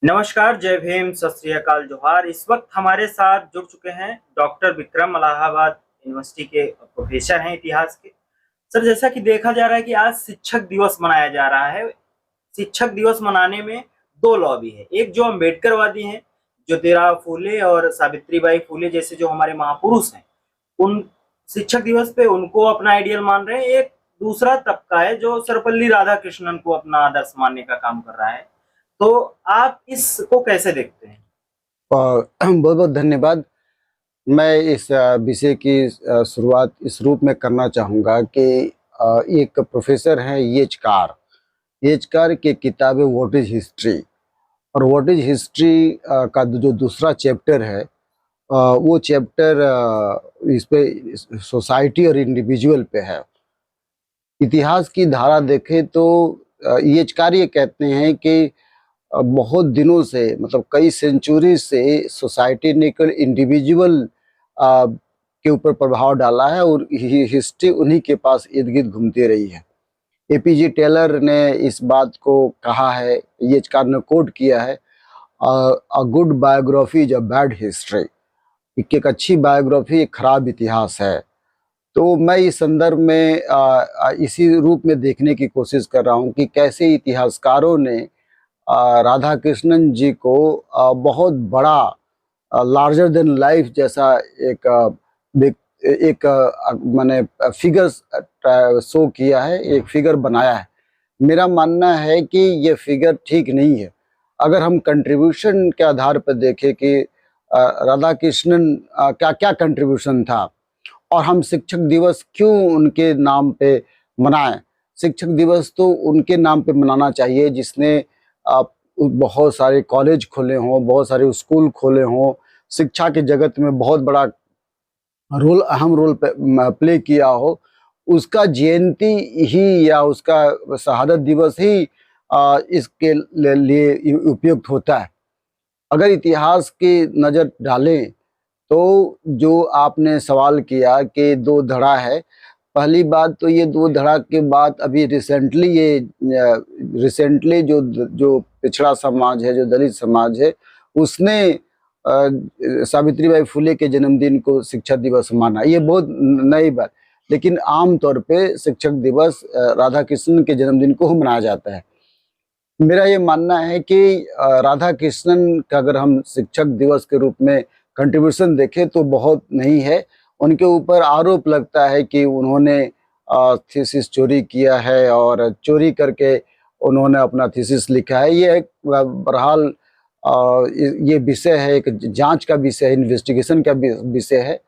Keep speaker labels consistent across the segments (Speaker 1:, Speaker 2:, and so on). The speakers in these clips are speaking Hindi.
Speaker 1: नमस्कार, जय भीम, सत श्री अकाल, जोहार। इस वक्त हमारे साथ जुड़ चुके हैं डॉक्टर विक्रम, इलाहाबाद यूनिवर्सिटी के प्रोफेसर हैं इतिहास के। सर, जैसा कि देखा जा रहा है कि आज शिक्षक दिवस मनाया जा रहा है। शिक्षक दिवस मनाने में 2 लॉबी है। एक जो अम्बेडकरवादी हैं, ज्योतिराव फूले और सावित्रीबाई फूले जैसे जो हमारे महापुरुष हैं, उन शिक्षक दिवस पे उनको अपना आइडियल मान रहे हैं। एक दूसरा तबका है जो सर्वपल्ली राधाकृष्णन को अपना आदर्श मानने का काम कर रहा है। तो आप इसको कैसे देखते हैं?
Speaker 2: बहुत बहुत धन्यवाद। मैं इस विषय की शुरुआत इस रूप में करना चाहूँगा कि एक प्रोफेसर हैं येचकार की किताब है व्हाट इज हिस्ट्री। और व्हाट इज हिस्ट्री का जो दूसरा चैप्टर है, वो चैप्टर इस पे सोसाइटी और इंडिविजुअल पे है। इतिहास की धारा देखें तो येचकार ये कहते हैं कि बहुत दिनों से, मतलब कई सेंचुरी से सोसाइटी ने केवल इंडिविजुअल के ऊपर प्रभाव डाला है और हिस्ट्री उन्हीं के पास इर्द गिर्द घूमती रही है। एपीजे टेलर ने इस बात को कहा है, येचकार ने कोट किया है, a good biography is a bad history. एक अच्छी बायोग्राफी एक खराब इतिहास है। तो मैं इस संदर्भ में इसी रूप में देखने की कोशिश कर रहा हूँ कि कैसे इतिहासकारों ने राधा कृष्णन जी को बहुत बड़ा लार्जर देन लाइफ जैसा एक माने फिगर शो किया है, एक फिगर बनाया है। मेरा मानना है कि ये फिगर ठीक नहीं है। अगर हम कंट्रीब्यूशन के आधार पर देखें कि राधा कृष्णन क्या क्या कंट्रीब्यूशन था और हम शिक्षक दिवस क्यों उनके नाम पे मनाएं। शिक्षक दिवस तो उनके नाम पे मनाना चाहिए जिसने बहुत सारे कॉलेज खोले हों, बहुत सारे स्कूल खोले हों, शिक्षा के जगत में बहुत बड़ा अहम रोल प्ले किया हो। उसका जयंती ही या उसका शहादत दिवस ही इसके लिए उपयुक्त होता है। अगर इतिहास की नज़र डालें तो जो आपने सवाल किया कि 2 धड़ा है, पहली बात तो ये 2 धड़ा के बाद अभी रिसेंटली जो पिछड़ा समाज है, जो दलित समाज है, उसने सावित्रीबाई फुले के जन्मदिन को शिक्षक दिवस माना। ये बहुत नई बात, लेकिन आम तौर पे शिक्षक दिवस राधा कृष्णन के जन्मदिन को ही मनाया जाता है। मेरा ये मानना है कि राधा कृष्णन का अगर हम शिक्षक दिवस के रूप में कंट्रीब्यूशन देखें तो बहुत नहीं है। उनके ऊपर आरोप लगता है कि उन्होंने थीसिस चोरी किया है और चोरी करके उन्होंने अपना थीसिस लिखा है। ये एक बहरहाल ये विषय है, एक जांच का विषय है, इन्वेस्टिगेशन का विषय है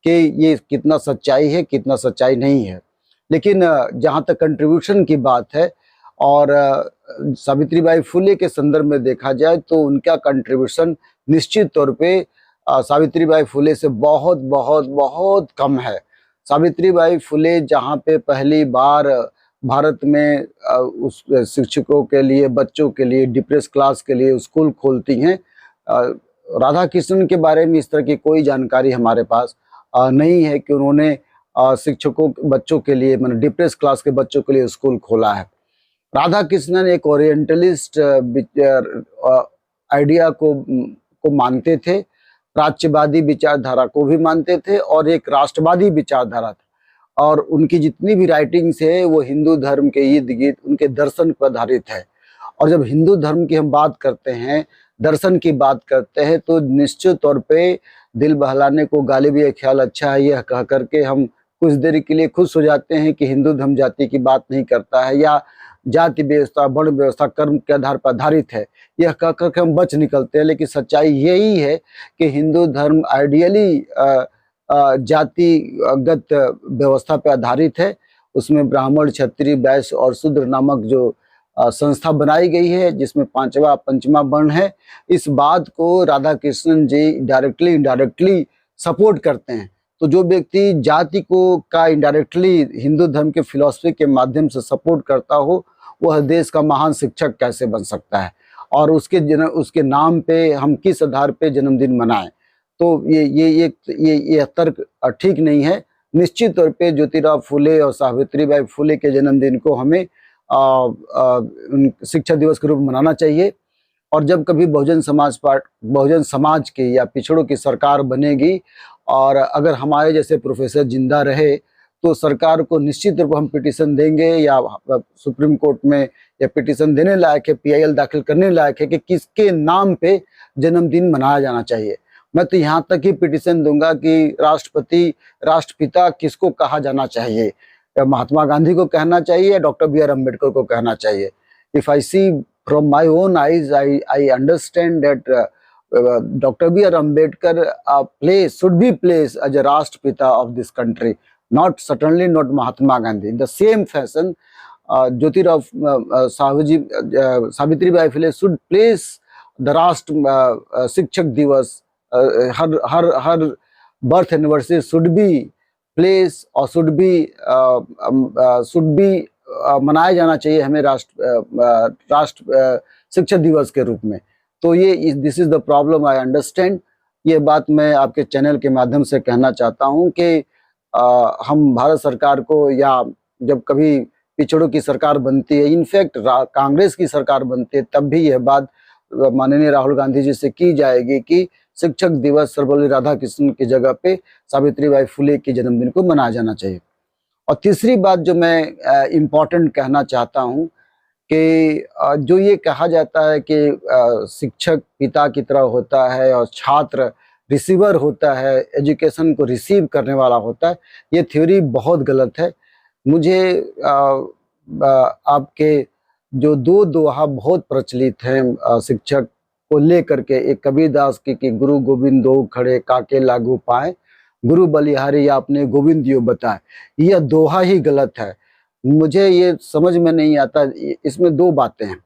Speaker 2: कि ये कितना सच्चाई है, कितना सच्चाई नहीं है। लेकिन जहाँ तक कंट्रीब्यूशन की बात है और सावित्रीबाई फुले के संदर्भ में देखा जाए तो उनका कंट्रीब्यूशन निश्चित तौर पे सावित्रीबाई फुले से बहुत बहुत बहुत कम है। सावित्रीबाई फुले जहाँ पे पहली बार भारत में उस शिक्षकों के लिए, बच्चों के लिए, डिप्रेस क्लास के लिए स्कूल खोलती हैं, राधा कृष्णन के बारे में इस तरह की कोई जानकारी हमारे पास नहीं है कि उन्होंने शिक्षकों बच्चों के लिए, मतलब डिप्रेस क्लास के बच्चों के लिए स्कूल खोला है। राधा कृष्णन एक ओरिएंटलिस्ट आइडिया को मानते थे, प्राच्यवादी विचारधारा को भी मानते थे और एक राष्ट्रवादी विचारधारा था। और उनकी जितनी भी राइटिंग्स है वो हिंदू धर्म के इर्द गिर्द उनके दर्शन पर आधारित है। और जब हिंदू धर्म की हम बात करते हैं, दर्शन की बात करते हैं, तो निश्चित तौर पे दिल बहलाने को गालिब ये ख्याल अच्छा है यह कह करके हम कुछ देर के लिए खुश हो जाते हैं कि हिंदू धर्म जाति की बात नहीं करता है या जाति व्यवस्था, वर्ण व्यवस्था कर्म के आधार पर आधारित है, यह कह करके हम बच निकलते हैं। लेकिन सच्चाई यही है कि हिंदू धर्म आइडियली जातिगत व्यवस्था पर आधारित है। उसमें ब्राह्मण, क्षत्रिय, वैश्य और शूद्र नामक जो संस्था बनाई गई है जिसमें पांचवा पंचमा वर्ण है। इस बात को राधा कृष्णन जी डायरेक्टली इनडायरेक्टली सपोर्ट करते हैं। तो जो व्यक्ति जाति को का इनडायरेक्टली हिंदू धर्म के फिलॉसफी के माध्यम से सपोर्ट करता हो, वह देश का महान शिक्षक कैसे बन सकता है? और उसके नाम पे हम किस आधार पे जन्मदिन मनाएं? तो ये तर्क ठीक नहीं है। निश्चित तौर पे ज्योतिराव फुले और सावित्रीबाई फुले के जन्मदिन को हमें शिक्षक दिवस के रूप में मनाना चाहिए। और जब कभी बहुजन समाज की या पिछड़ों की सरकार बनेगी और अगर हमारे जैसे प्रोफेसर जिंदा रहे तो सरकार को निश्चित रूप हम पिटीशन देंगे या सुप्रीम कोर्ट में या पिटीशन देने लायक है, PIL दाखिल करने लायक है कि किसके नाम पे जन्मदिन मनाया जाना चाहिए। मैं तो यहाँ तक ही पिटीशन दूंगा कि राष्ट्रपति, राष्ट्रपिता किसको कहा जाना चाहिए, या महात्मा गांधी को कहना चाहिए या डॉक्टर B.R. अम्बेडकर को कहना चाहिए। If I see from my own eyes, I understand that Dr. B.R. Ambedkar should be placed as a Rashtrapita of this country, certainly not Mahatma Gandhi. In the same fashion, Jyotirao Savitribai Phule should place the Shikshak Divas, her birth anniversary should be placed or should be मनाया जाना चाहिए हमें राष्ट्र शिक्षक दिवस के रूप में। तो ये this is the problem, I understand. ये बात मैं आपके चैनल के माध्यम से कहना चाहता हूँ कि हम भारत सरकार को, या जब कभी पिछड़ों की सरकार बनती है, इनफैक्ट कांग्रेस की सरकार बनती है, तब भी यह बात माननीय राहुल गांधी जी से की जाएगी कि शिक्षक दिवस सर्वपल्ली राधाकृष्णन की जगह पे सावित्रीबाई फुले के जन्मदिन को मनाया जाना चाहिए। और तीसरी बात जो मैं इम्पोर्टेंट कहना चाहता हूँ कि जो ये कहा जाता है कि शिक्षक पिता की तरह होता है और छात्र रिसीवर होता है, एजुकेशन को रिसीव करने वाला होता है, ये थ्योरी बहुत गलत है। मुझे आपके जो दो दोहा बहुत प्रचलित हैं शिक्षक को लेकर के, एक कबीरदास की कि गुरु गोविंद दो खड़े काके लागू पाए, गुरु बलिहारी आपने गोविंद दियो बताए, यह दोहा ही गलत है। मुझे ये समझ में नहीं आता, इसमें दो बातें हैं।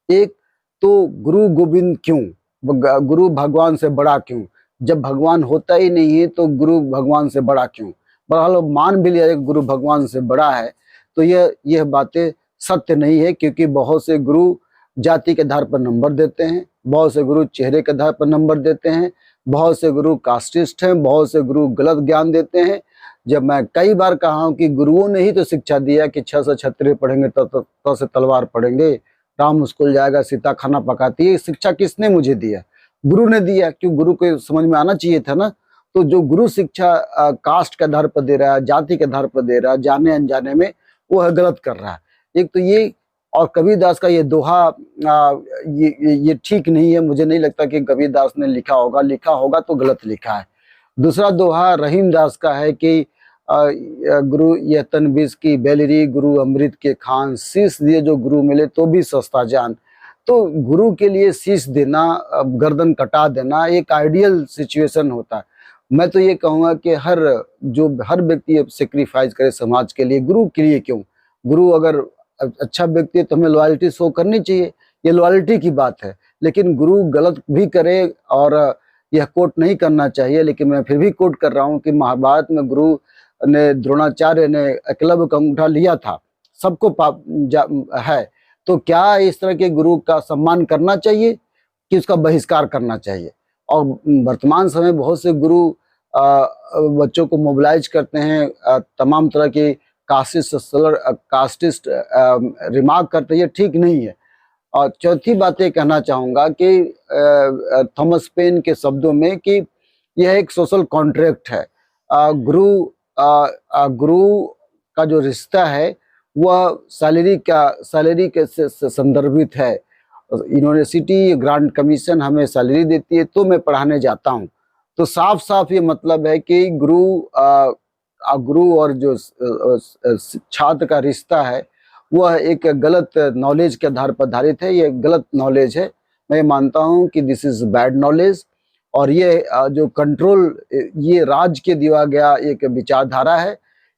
Speaker 2: एक तो गुरु गोविंद क्यों, गुरु भगवान से बड़ा क्यों? जब भगवान होता ही नहीं है तो गुरु भगवान से बड़ा क्यों? बहरहाल मान भी लिया गुरु भगवान से बड़ा है, तो यह बातें सत्य नहीं है, क्योंकि बहुत से गुरु जाति के आधार पर नंबर देते हैं, बहुत से गुरु चेहरे के आधार पर नंबर देते हैं, बहुत से गुरु कास्टिस्ट हैं, बहुत से गुरु गलत ज्ञान देते हैं। जब मैं कई बार कहा हूं कि गुरुओं ने ही तो शिक्षा दिया कि 6 से क्षत्रिय पढ़ेंगे तो से तलवार पढ़ेंगे, राम स्कूल जाएगा सीता खाना पकाती है, शिक्षा किसने मुझे दिया? गुरु ने दिया। क्यों? गुरु को समझ में आना चाहिए था ना। तो जो गुरु शिक्षा कास्ट के आधार पर दे रहा है, जाति के आधार पर दे रहा है, जाने अनजाने में, वो है गलत कर रहा है। एक तो ये, और कबीरदास का ये दोहा ये ठीक नहीं है। मुझे नहीं लगता कि कबीरदास ने लिखा होगा तो गलत लिखा है। दूसरा दोहा रहीमदास का है कि गुरु यह तन बीस की बेलरी, गुरु अमृत के खान, शीश दिए जो गुरु मिले तो भी सस्ता जान। तो गुरु के लिए शीश देना, गर्दन कटा देना एक आइडियल सिचुएशन होता है। मैं तो ये कहूँगा कि हर व्यक्ति सेक्रीफाइस करे समाज के लिए। गुरु के लिए क्यों? गुरु अगर अच्छा व्यक्ति है तो हमें लॉयल्टी शो करनी चाहिए, ये लॉयल्टी की बात है। लेकिन गुरु गलत भी करे, और यह कोट नहीं करना चाहिए, लेकिन मैं फिर भी कोट कर रहा हूँ कि महाभारत में गुरु ने, द्रोणाचार्य ने एकलव्य का अंगूठा लिया था, सबको है। तो क्या इस तरह के गुरु का सम्मान करना चाहिए कि उसका बहिष्कार करना चाहिए? और वर्तमान समय बहुत से गुरु बच्चों को मोबिलाइज करते हैं, तमाम तरह की कास्टिस्ट रिमार्क करते हैं, ये ठीक नहीं है। और चौथी बात ये कहना चाहूँगा कि थॉमस पेन के शब्दों में कि यह एक सोशल कॉन्ट्रैक्ट है। गुरु का जो रिश्ता है वह सैलरी के संदर्भित है। यूनिवर्सिटी ग्रांट कमीशन हमें सैलरी देती है तो मैं पढ़ाने जाता हूँ। तो साफ साफ ये मतलब है कि गुरु और जो छात्र का रिश्ता है वह एक गलत नॉलेज के आधार पर आधारित है। ये गलत नॉलेज है। मैं मानता हूँ कि दिस इज बैड नॉलेज, और ये जो कंट्रोल ये राज्य के दिया गया एक विचारधारा है।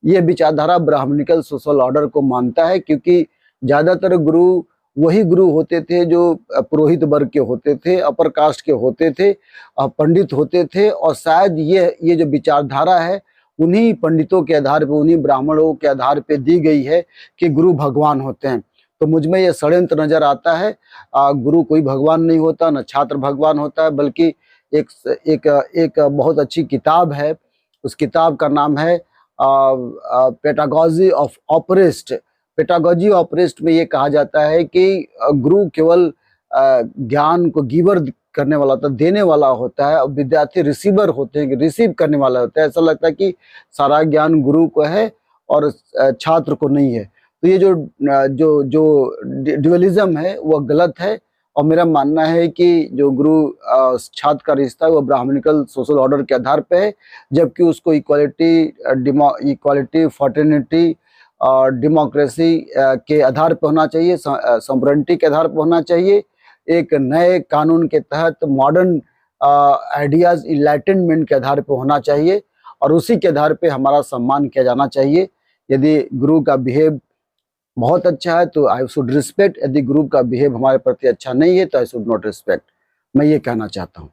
Speaker 2: ये विचारधारा ब्राह्मणिकल सोशल ऑर्डर को मानता है, क्योंकि ज्यादातर गुरु वही गुरु होते थे जो पुरोहित वर्ग के होते थे, अपर कास्ट के होते थे, पंडित होते थे। और शायद ये जो विचारधारा है उन्हीं पंडितों के आधार पर, उन्हीं ब्राह्मणों के आधार पर दी गई है कि गुरु भगवान होते हैं। तो मुझ में ये षड्यंत्र नजर आता है। गुरु कोई भगवान नहीं होता, न छात्र भगवान होता है, बल्कि एक बहुत अच्छी किताब है। उस किताब का नाम है pedagogy of oppressed. Pedagogy oppressed में ये कहा जाता है कि गुरु केवल ज्ञान को गिवर करने वाला होता है, देने वाला होता है, और विद्यार्थी रिसीवर होते हैं, रिसीव करने वाला होता है। ऐसा लगता है कि सारा ज्ञान गुरु को है और छात्र को नहीं है। तो ये जो ड्यूअलिज्म है वो गलत है। और मेरा मानना है कि जो गुरु छात्र का रिश्ता है वो ब्राह्मणिकल सोशल ऑर्डर के आधार पे है, जबकि उसको इक्वालिटी, फ्रेटर्निटी और डेमोक्रेसी के आधार पर होना चाहिए, सॉवरेनिटी के आधार पर होना चाहिए। एक नए कानून के तहत मॉडर्न आइडियाज इनलाइटनमेंट के आधार पर होना चाहिए, और उसी के आधार पे हमारा सम्मान किया जाना चाहिए। यदि गुरु का बिहेव बहुत अच्छा है तो आई शुड रिस्पेक्ट, यदि गुरु का बिहेव हमारे प्रति अच्छा नहीं है तो आई शुड नॉट रिस्पेक्ट। मैं ये कहना चाहता हूँ।